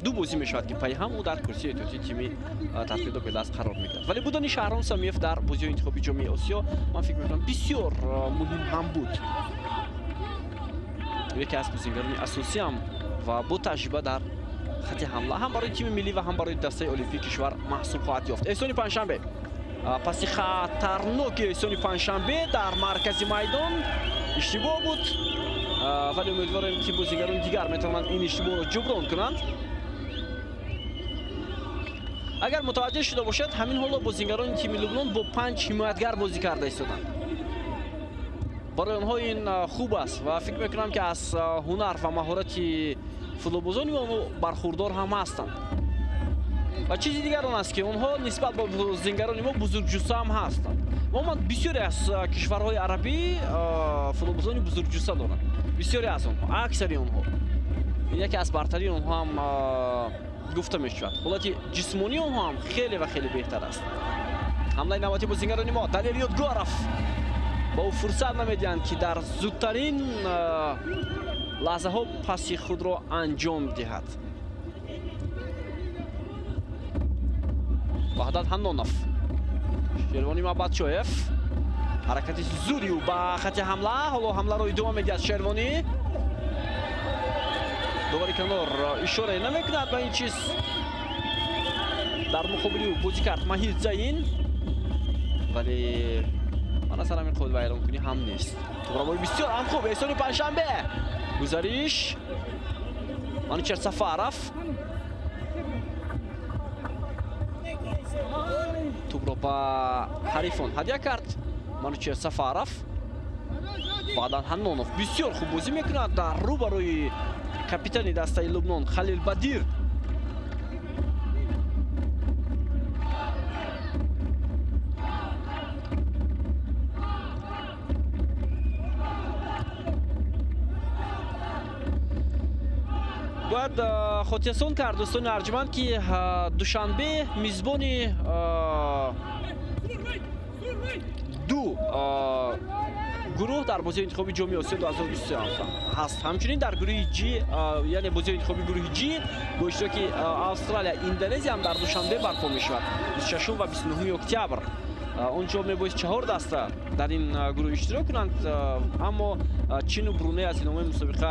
ду бозӣ мешавад ки пай ҳам ӯ дар курсии эҳтиётии тими Торпедо Беласт қарор мегирад. вале будани Шаҳром Самиев дар бозиҳои интихоби ҷомии Осиё ман фикр мекунам бисёр муҳим ҳам буд. яке аз бозингарони асосиам ва бо таҷриба дар хати ҳамла ҳам барои тими миллӣ ва ҳам барои дастаи олимпии кишвар маҳсул хоҳад ёфт. Эҳсони Паншанбе, паси хатарноки Эҳсони Паншанбе дар маркази майдон иштибоҳ буд, вале умедворем ки бозингарони дигар метавонанд ин иштибоҳро ҷуброн кунанд. агар мутаваҷҷеҳ шуда бошад, ҳамин ҳоло бозингарони тими Лубнон бо 5 ҳимоятгар бозӣ карда истоданд. барои онҳо ин хуб аст ва фикр мекунам ки аз ҳунар ва маҳорати футболбозони онҳо бархурдор ҳам ҳастанд. ва чизи дигар он аст ки онҳо нисбат ба бозингарони мо бузургҷуса ҳам ҳастанд. умуман бисёре аз кишварҳои арабӣ футболбозони бузургҷуса доранд. бисёре аз онҳо, аксари онҳо. ин яке аз бартарии онҳо ҳам гуфта мешавад. ҳолати ҷисмонии онҳо ҳам хеле ва хеле беҳтар аст. ҳамлаи навбати бозингарони мо Далел Ёдгоров ба ӯ фурсат намедиҳанд ки дар зудтарин лаҳзаҳо паси худро анҷом диҳад. Ваҳдат Ҳаннонов, Шервони Мабадшоев, ҳаракати зуди ӯ ба хати ҳамла, ҳоло ҳамларо идома медиҳад Шервонӣ. довари канор ишорае намекунад ба ин чиз. дар муқобили ӯ бозӣ кард Маҳир Заин, вале ба назарам ин қобил ба эълонкунӣ ҳам нест. тӯбравои бисёр ҳам хуб Эҳсони Паншанбе, гузариш Манучер Сафаров, тӯбро ба ҳарифон ҳадя кард Манучер Сафаров. баъдан Ҳаннонов бисёр хуб бозӣ мекунад дар рӯбарои капитани дастаи Лубнон Халил Бадир. бояд хотиррасон кард дӯстони арҷманд ки душанбе мизбони ду гурӯҳ дар бозии интихоби ҷомии Осиё 2023 ҳаст. ҳамчунин дар гурӯҳи G, яъне бозии интихоби гурӯҳи G бо иштироки Австралия, Индонезия ҳам дар душанбе барпо мешавад 26 ва 29 октябр. онҷо мебоист 4 даста дар ин гурӯҳ иштирок кунанд, аммо Чин ва Бруней аз иномаи мусобиқа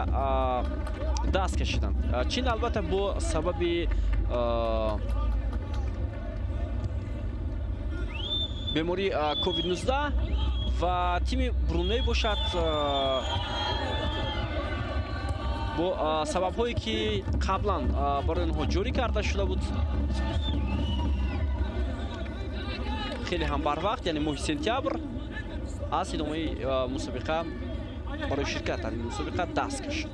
даст кашиданд. Чин албатта бо сабаби бемории COVID-19 ва тими Бруней бошад бо сабабҳое ки қаблан барои онҳо ҷорӣ карда шуда буд, хеле ҳам барвақт, яъне моҳи сентябр аз идомаи мусобиқа барои ширкат дар ин мусобиқа даст кашид.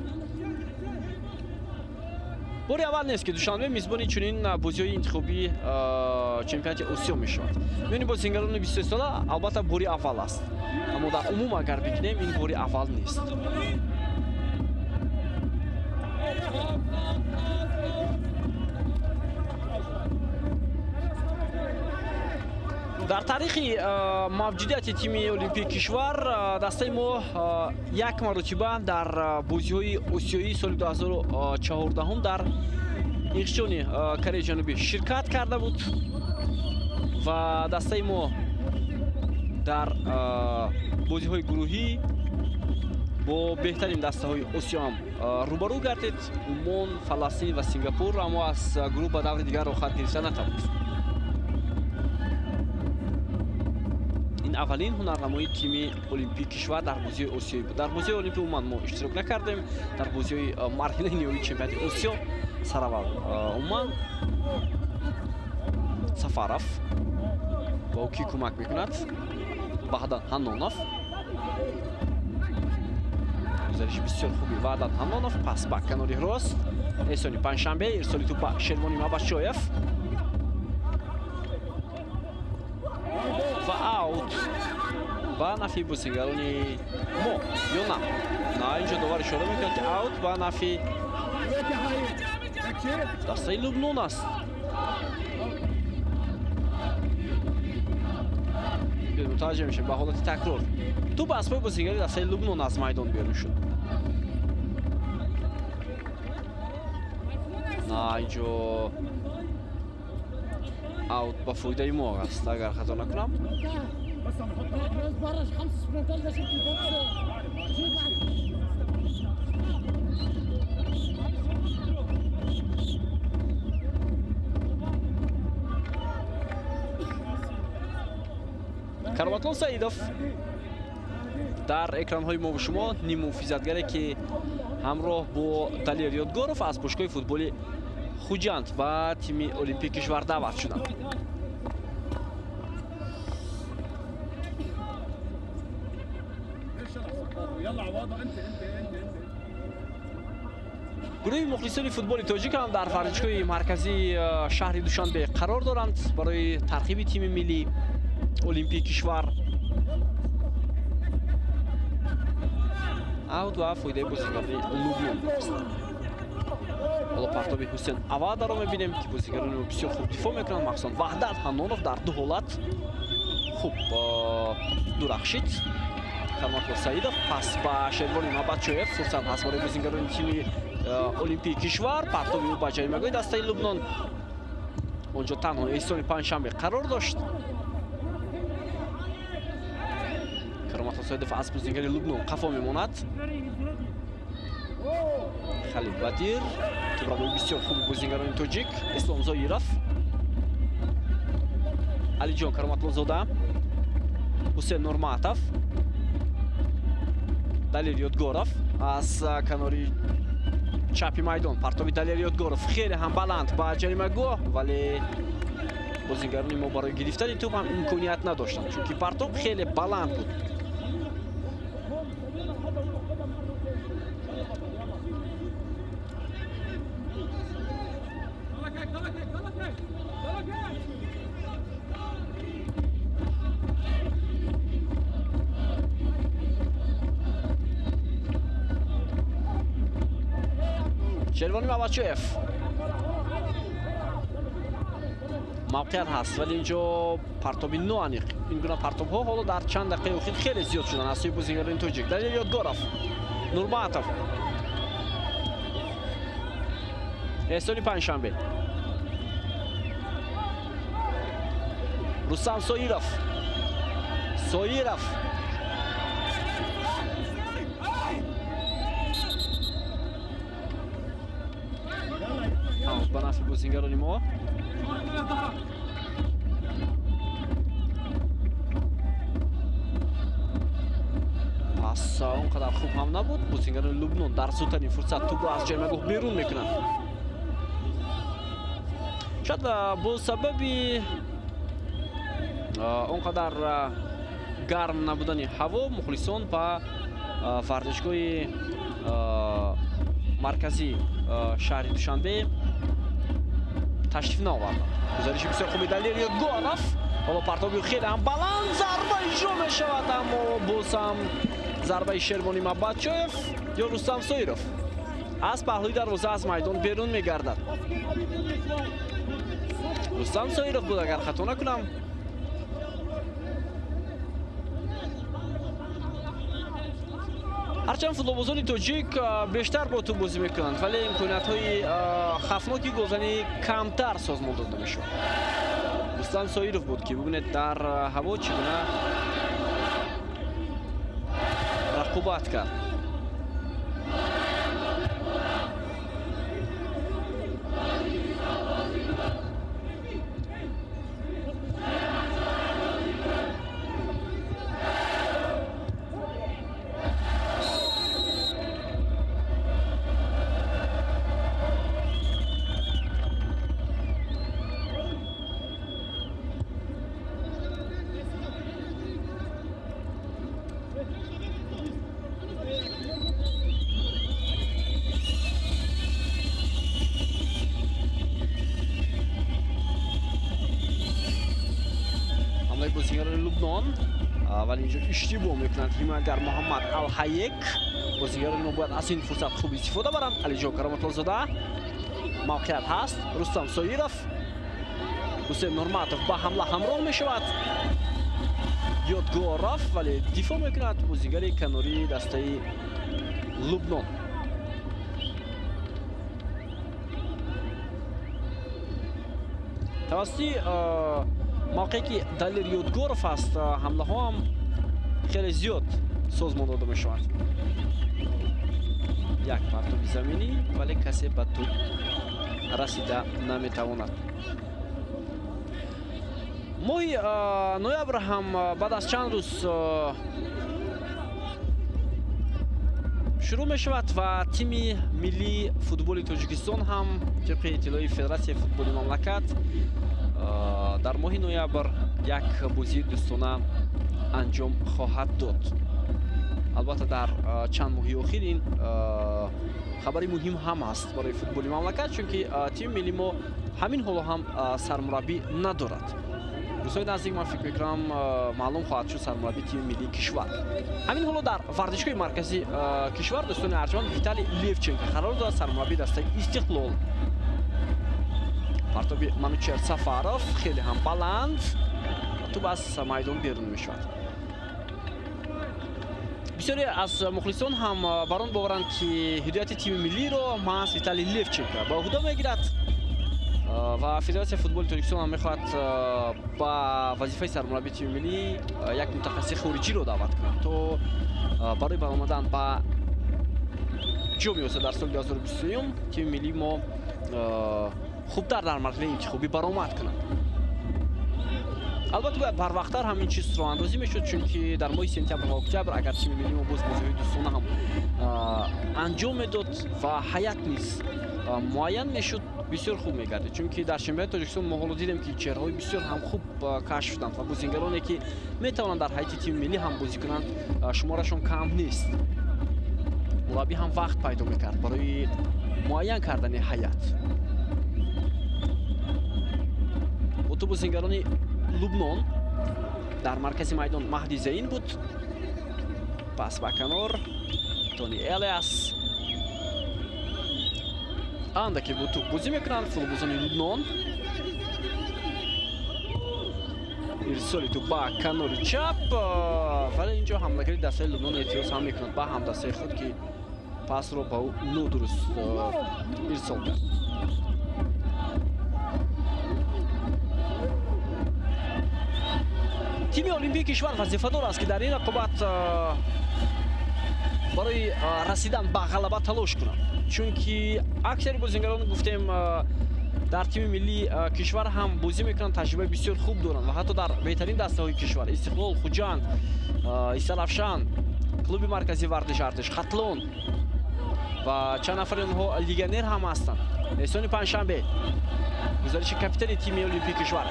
бори аввал нест ки Душанбе мизбони чунин бозиҳои интихобии чемпионати Осиё мешавад. Миёни бозингарони 23 сола албатта бори аввал аст, аммо дар умум агар бигирем ин бори аввал нест. дар таърихи мавҷудияти тими олимпии кишвар дастаи мо як маротиба дар бозиҳои осиёии соли 2014 дар иқчони Кореяи Ҷанубӣ ширкат карда буд ва дастаи мо дар бозиҳои гурӯҳӣ бо беҳтарин дастаҳои Осиё ҳам рӯбарӯ гардид. Умон, Фаластин ва Сингапур аммо аз гурӯҳ ба даври дигар охат гирифта натавонист. аввалин ҳунарнамои тими олимпии кишвар дар бозиҳои осиёӣ буд. Дар бозиҳои олимпӣ умуман мо иштирок накардем. Дар бозиҳои марҳилаи ниҳоии чемпионати Осиё сараввал умуман Сафаров ба ӯ ки кӯмак мекунад, Ваҳдат Ҳанонов, гузариши бисёр хуби Ваҳдат Ҳанонов, пас ба канори рост Эҳсони Панҷшанбе, ирсоли тӯб ба Шервони Мабашоев ва аут ба нафи бозингарони мо ё на? На, инҷо довар ишора мекунад ки аут ба нафи дастаи Лубнон аст. мутаваҷҷеҳ мешавем ба ҳолати такрор. Тӯб аз пои бозингари дастаи Лубнон аз майдон берун шуд. На, инҷо аут ба фоидаи мо аст, агар хато накунам. Кароматлон Саидов дар экранҳои мо бо шумо нимуҳофизатгаре ки ҳамроҳ бо Далер Ёдгоров аз бошгоҳи футболи Хуҷанд ба тими олимпии кишвар даъват шуданд. гурӯҳи мухлисони футболи тоҷик ҳам дар варзишгоҳи марказии шаҳри Душанбе қарор доранд барои тарғиби тими миллии олимпии кишвар. аут ва фоидаи бозингарони Лубнон аст. ҳоло партоби Ҳусен Авадаро мебинем ки бозингарони бисёр хуб дифоъ мекунанд, махсусан Ваҳдат Ҳанонов дар ду ҳолат хуб дурахшид. Кароматло Саидов пас ба Шервони Мабашоев, фурсат ҳаст барои бозингарони тими олимпии кишвар. Партоби ӯ ба ҷаримагоҳи дастаи Лубнон, онҷо танҳо Эҳсони Панҷшанбе қарор дошт. Кароматло Саидов аз бозингари Лубнон қафо мемонад. Халил Бадир, тӯбрамои бисёр хуби бозингарони тоҷик, Ислом Зоиров, Алиҷон Кароматлозода, Ҳусен Нурматов, Далер Ёдгоров аз канори чапи майдон. Партоби Далер Ёдгоров хеле ҳам баланд ба ҷаримагоҳ, вале бозингарони мо барои гирифтани тӯб ҳам имконият надоштанд, чунки партоб хеле баланд буд. Шервони Мабашоев мавқеят ҳаст, вале инҷо партоби ноаниқ. ин гуна партобҳо ҳоло дар чанд дақиқаи охир хеле зиёд шуданд аз сӯи бозингарони тоҷик. Далер Ёдгоров, Нурматов, Эҳсони Панҷшанбе, Рустам Соиров, ба нафи бозингарони мо. Пас он қадар хуб ҳам набуд. Бозингарони Лубнон дар зудтарин фурсат тӯбро аз ҷаймагоҳ берун мекунанд. Шояд бо сабаби он қадар гарм набудани ҳаво мухлисон ба вардишгоҳи марказии шаҳри Душанбе ташриф наоварданд. гузариши бисёр хуби Далер Ёдгоров. ҳоло партоби хеле ҳам баланд, зарба иҷро мешавад, аммо боз ҳам зарбаи Шервони Мабадчоев ё Рустам Соиров аз паҳлӯи дарвоза аз майдон берун мегардад. Рустам Соиров буд, агар хато накунам. ҳарчанд футболбозони тоҷик бештар бо тӯб бозӣ мекунанд, вале имкониятҳои хафноки голзанӣ камтар созмон дода мешавад. Рустам Соиров буд ки бубинед дар ҳаво чӣ гуна рақобат кард. بازیگران لبنان ولی اینجا اشتباه میکنند حمایتگر محمد الحیک. بازیگران ما باید از این فرصت خوب استفاده برند. علی جان کرامت زاده موقعیت هست. رستم سویرف، حسین نورماتوف با حمله همراه میشود. یادگارف ولی دفاع میکند بازیگر کناری دسته لبنان. توسطی موقعی که دلیر یادگارف است حمله ها هم خیلی زیاد سازمان داده میشود. یک پرتاب زمینی ولی کسی به توپ رسیده نمیتواند. ماه نوامبر هم بعد از چند روز شروع می شود و تیم ملی فوتبال تاجیکستان هم طبق اطلاع فدراسیون فوتبال مملکت در ماه نوامبر یک بازی دوستانه انجام خواهد داد. البته در چند ماه اخیر این خبری مهم هم است برای فوتبال مملکت، چون که تیم ملی ما همین حالا هم سرمربی ندارد. روزهای نزدیک من فکر میکنم معلوم خواهد شد سرمربی تیم ملی کشور. همین حالا در ورزشگاه مرکزی کشور دوستان ارجمند ویتالی لیوچنکو قرار داد سرمربی دسته استقلال. پرتابی منوچهر سفاروف خیلی هم بلند تو بس میدان بیرون میشود. بسیاری از مخلصان هم بران باورند که هدایت تیم ملی رو محض ویتالی لیوچنکو به عهده میگیرد و فدراسیون فوتبال تاجیکستان هم میخواد با وظیفه سرمربی تیم ملی یک متخصص خارجی رو دعوت کنند تا برای برآمدن با جام اسیا در سال 2023 تیم ملی ما خوبتر در مرحله انتخابی برآمد کنند. البته باید بر وقتتر همین چیز رو اندازی میشد، چون که در ماه سپتامبر و اکتبر اگر تیم ملی ما باز بازی‌های دوستانه هم انجام میداد و هیئت نیز معین میشد بسیار خوب میگردید، چون که در شنبه تاجیکستان ما حالا دیدیم که چهره‌های بسیار هم خوب کشف شدند و بازیگرانی که میتوانند در هیئت تیم ملی هم بازی کنند شمارشون کم نیست. مربی هم وقت پیدا میکرد برای معین کردن هیئت. تو بازیگرانی لبنان در مرکز میدان مهدی زین بود. پس به کنار تونی الیاس اندکی بود توپ بازی میکنند فوتبالبازان لبنان. ارسالی تو با کنار چپ ولی اینجا حمله‌گری دسته لبنان اعتراض هم میکنند با همدسته خود که پاس رو با نادرست ارسال کرد. تیم المپیک کشور وظیفه‌دار است که در این رقابت برای رسیدن به غلبه تلاش کنند، چون که اکثر بازیگران گفتیم در تیم ملی کشور هم بازی میکنند، تجربه بسیار خوب دارند و حتی در بهترین دسته های کشور استقلال، خوجند، استرافشان клуби маркази вардиш артиш хатлон ва чанд нафари онҳо легионер ҳам ҳастанд. эҳсони панҷшанбе гузариши капитани тими олимпии кишвар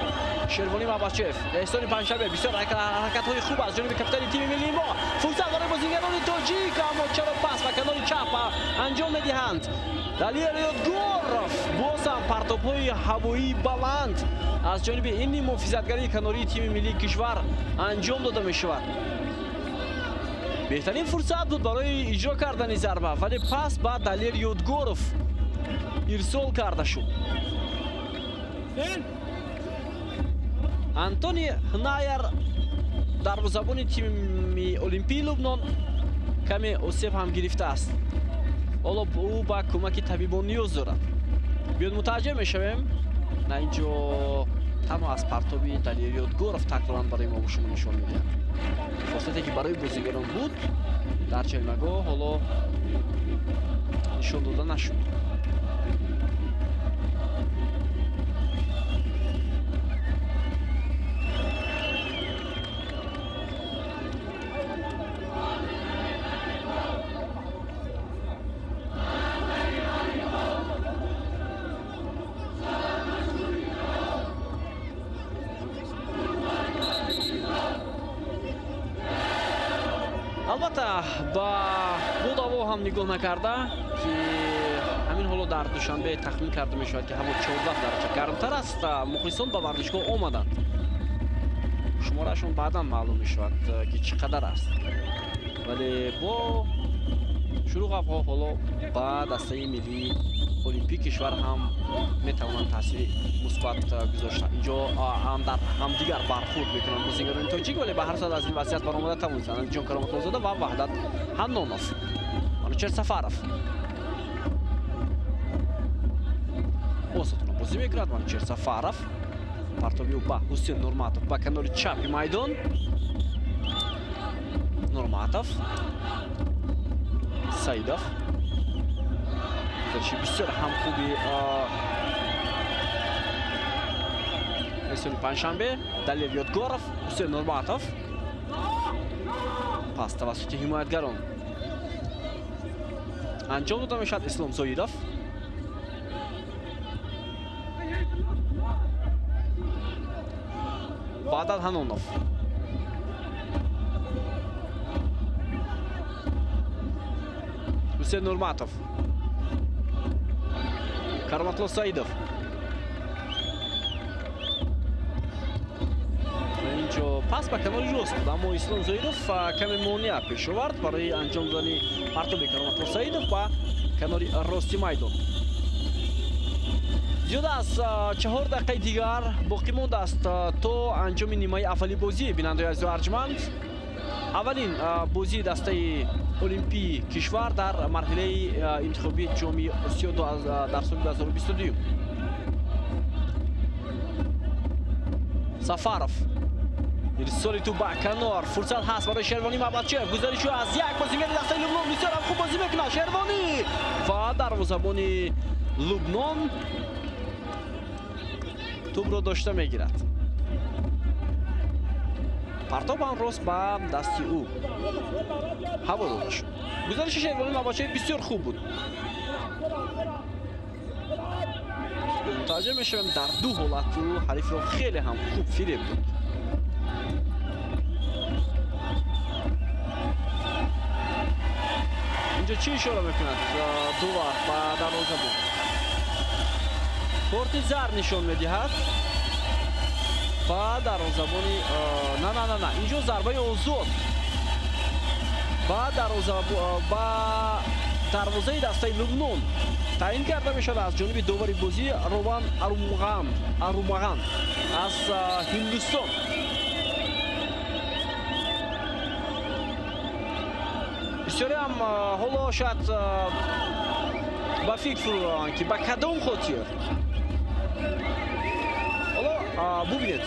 Шервонӣ Мабашев. эҳсони панҷшанбе бисёр ҳаракатҳои хуб аз ҷониби капитани тими миллии мо. фурсат барои бозигарони тоҷик, аммо чаро пас ба канори чап анҷом медиҳанд. Далер Ёдгоров боз ҳам партобҳои ҳавоии баланд аз ҷониби имни муҳофизатгари канории тими миллии кишвар анҷом дода мешавад. беҳтарин фурсат буд барои иҷро кардани зарба, вале пас ба Далер Ёдгоров ирсол карда шуд. Антони Хнайер дарвозабони тими Олимпии Лубнон каме осеб ҳам гирифтааст. ҳоло ӯ ба кӯмаки табибон ниёз дорад. биёд мутаваҷҷеҳ мешавем. На инҷо танҳо аз партоби Далер Ёдгоров таклан барои мо шумо нишон медиҳад. фурсате ки барои бозигарон буд дар ҷаримагоҳ ҳоло нишон дода нашуд. албатта ба бу даво ҳам нигоҳ накарда ки ҳамин ҳоло дар душанбе тахмин карда мешавад ки ҳаво 14 дараҷа гармтар аст. мухлисон ба варзишгоҳ омаданд. шумораашон баъдан маълум мешавад ки чӣ қадар аст. вале бо шуруғ авҳо ҳоло ба дастаи миллии олимпии кишвар ҳам метавонанд таъсири мусбат гузошта. инҷо ҳам дар ҳамдигар бархурд мекунанд бозигарони тоҷик, вале ба ҳар сурат аз ин вазъият баромада тавонистанд Андиҷон Кароматуллозода ва Ваҳдат Ҳаннонов. Манучер Сафаров осатона бозӣ мекунад. Манучер Сафаров партоби ӯ ба Ҳусен Нурматов ба канори чапи майдон. Нурматов, Саидов гузариши бисёр ҳам хуби эҳсони панҷшанбе. Далер Ёдгоров, Ҳусен Нурматов пас тавассути ҳимоятгарон анҷом дода мешавад. Ислом Зоидов, Ваҳдат Ҳанонов, Ҳусен Нурматов, Караматло Саидов. инҷо пас ба канори рост буд, аммо Ислом Зоидов каме монеа пеш овард барои анҷом додани партоби Караматло Саидов ба канори рости майдон. зиёд аз 4 дақиқаи дигар боқӣ мондааст то анҷоми нимаи аввали бозӣ. бинандаҳои азизу арҷманд, аввалин бозии дастаи олимпии кишвар дар марҳилаи интихоби ҷоми осиё дар соли 2022. Сафаров ирсоли ту ба канор. фурсат ҳаст барои Шервонӣ Мабашев. гузариши аз як бозигари дастаи Лубнон бисёр ҳам хуб бозӣ мекунад Шервонӣ ва дарвозабони Лубнон тӯбро дошта мегирад. партоб ҳам рост ба дасти ӯ ҳаво дода шуд. гузариши Шервонӣ Мабашев бисёр хуб буд. мутаваҷҷеҳ мешавем дар ду ҳолат ӯ ҳарифро хеле ҳам хуб фиреб буд. инҷо чӣ ишора мекунад дувар ба дарвозабон? корти зар нишон медиҳад ба дарвозабони на инҷо зарбаи озод ба дарвозаи дастаи Лубнон таъин карда мешавад аз ҷониби довари бозӣ Рован Арумаған аз Ҳиндустон. бисёре ҳам ҳоло шояд ба фикр фурӯ раванд ки ба кадом хотир. ҳоло бубинед,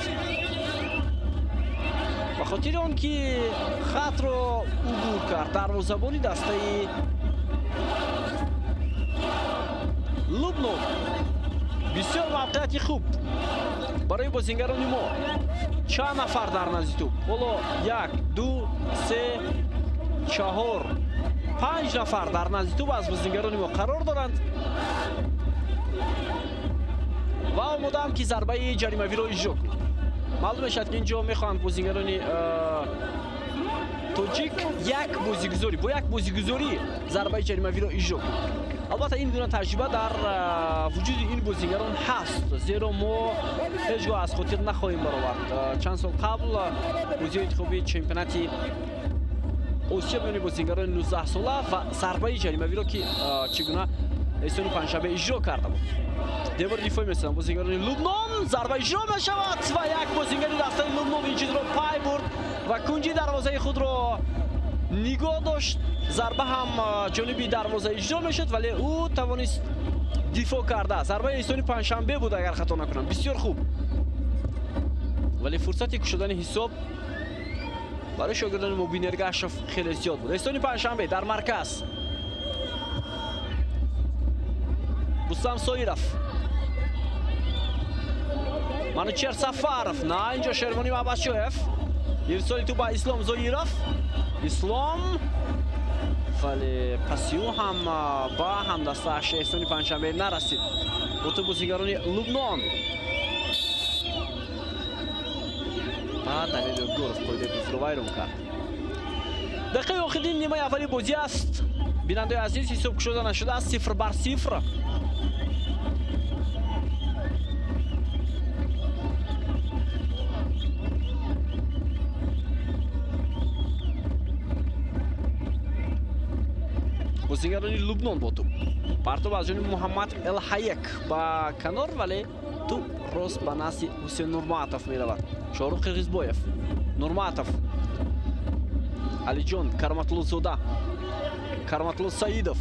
ба хотири он ки хатро убур кард дарвозабони дастаи Лубнон. бисёр мавқеияти хуб барои бозингарони мо. чанд нафар дар назди тӯб? ҳоло 1, 2, 3, 4 5 нафар дар назди туб аз бозингарони мо қарор доранд ва омодаам ки зарбаи ҷаримавиро иҷро кунад. маълум мешавад ки инҷо мехоҳанд бозингарони тоҷик бо як бозигузорӣ зарбаи ҷаримавиро иҷро кунад. албатта ин гуна таҷриба дар вуҷуди ин бозингарон ҳаст, зеро мо ҳеҷ гоҳ аз хотир нахоҳем баровард. чанд сол қабл бозиҳои интихобии чемпионати осиё миёни бозингарони 19-сола ва зарбаи ҷаримавиро ки чӣ гуна эҳсони панҷшанбе иҷро карда буд. девори дифоӣ месазанд бозингарони Лубнон, зарба иҷро мешавад ва як бозингари дастаи Лубнон ин чизро пай бурд ва кунҷи дарвозаи худро нигоҳ дошт. зарба ҳам ҷониби дарвоза иҷро мешуд, вале ӯ тавонист дифоъ карда. зарбаи эҳсони панҷшанбе буд агар хато накунам. бисёр хуб, вале фурсати кушодани ҳисоб барои шогирдони Мубин Эргашев хеле зиёд буд. эҳсони панҷшанбе дар марказ. Рустам Соиров, Манучер Сафаров, на инҷо Шервони Мабашоев. ирсоли ту ба Ислом Зоиров. Ислом, вале паси ӯ ҳам ба ҳамдастааш эҳсони панҷшанбе нарасид. бо ту бозингарони Лубнон. баъд Далел Ёдгоров қоидаи бозиро вайрон кард. дақиқаи охирини нимаи аввали бозӣ аст. бинандаи азиз, ҳисоб кушода нашудааст 0-0. бозингарони Лубнон бо туп. партоб аз ҷониби Муҳаммад Элҳаек ба канор, вале туп рост ба насли Ҳусейн Нурматов меравад. Шорух Қирғизбоев, Нурматов, Алиҷон Карматуллозода, Карматулло Саидов.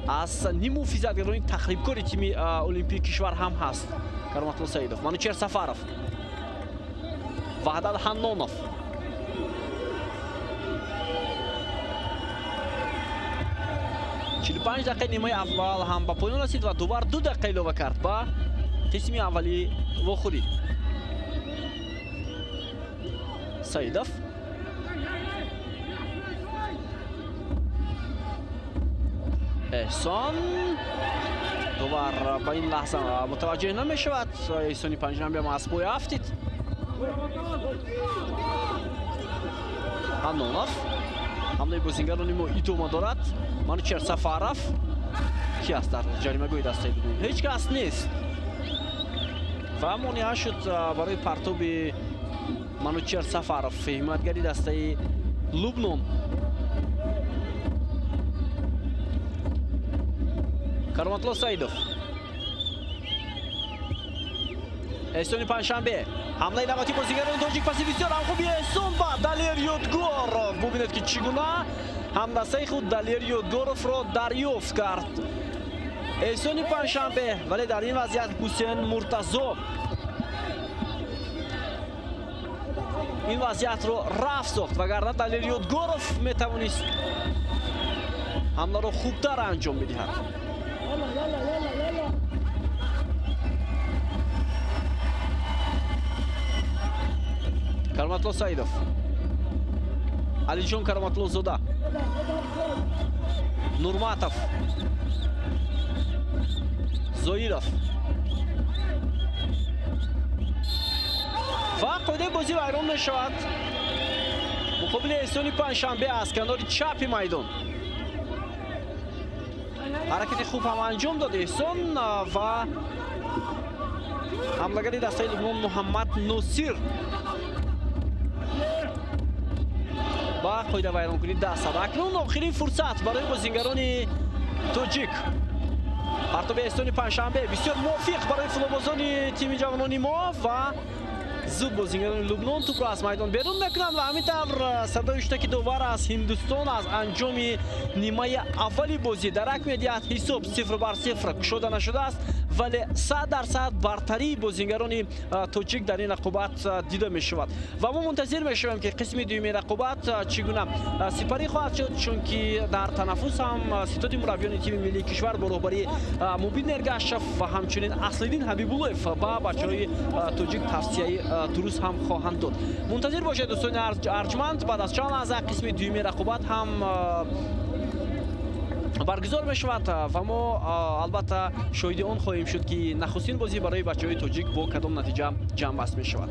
аз ниму физиатгарони тақрибкори тими олимпии кишвар ҳам ҳаст Карматулло Саидов. Манучер Сафаров, Ваҳдат Ҳаннонов, 45 дақиқаи нимаи аввал ҳам ба поён расид ва дувар 2 дақиқа илова кард ба қисми аввалии вохӯрӣ. Саидов, эҳсон, дувар ба ин лаҳза мутаваҷҷеҳ намешавад. эҳсони панҷшанбе ҳам аз пои афтид. Ҳаннонов, ҳамнаи бозингарони мо идома дорад. Манучер Сафаров, ки аст дар ҷаримагоҳи дастаи Лубнон? ҳеҷ кас нест ва монеа шуд барои партоби Манучер Сафаров, ҳимоятгари дастаи Лубнон. Карматулло Саидов, эҳсони панҷшанбе, ҳамлаи навбати бозингарони тоҷик, паси бисёр ҳам хуби эҳсон ба Далер Ёдгоров. бубинед ки чӣ гуна ҳамдастаи худ Далер Ёдгоровро дарёфт кард. эҳсони панҷшанбе, вале дар ин вазъият Ҳусейн Муртазо ин вазъиятро рафт сохт, вагарна Далер Ёдгоров метавонист ҳамларо хубтар анҷом бидиҳад. Карматулло Саидов, Алиҷон Карматуллозода, Нурматов, Зоиров ва қоидаи бозӣ вайрон мешавад. муқобили эҳсони панҷшанбе аз канори чапи майдон ҳаракати хуб ҳам анҷом дод эҳсон ва ҳамлагари дастаи Лубнон Муҳаммад Носир ба қоида вайронкунӣ даст зад. акнун охирин фурсат барои бозингарони тоҷик. партоби эҳсони панҷшанбе бисёр мувофиқ барои футболбозони тими ҷавонони мо ва зуд бозингарони Лубнон тупро аз майдон берун мекунанд ва ҳамин тавр садои штаки довар аз Ҳиндустон аз анҷоми нимаи аввали бозӣ дарак медиҳад. ҳисоб 0-0 кушода нашудааст вале 100% бартарии бозингарони тоҷик дар ин рақобат дида мешавад ва мо мунтазир мешавем ки қисми дуюми рақобат чӣ гуна сипарӣ хоҳад шуд, чунки дар танаффус ҳам ситоди мураббиёни тими миллии кишвар бо роҳбарии Мубин Нергашев ва ҳамчунин Аслиддин Ҳабибуллоев ба бачаҳои тоҷик тавсияи дуруст ҳам хоҳанд дод. Мунтазир бошед дӯстони арҷманд, баъд аз чанд лаҳза қисми дуюми рақобат ҳам баргузор мешавад ва мо албатта шоҳиди он хоҳем шуд ки нахустин бозӣ барои бачаҳои тоҷик бо кадом натиҷа ҷамъбаст мешавад.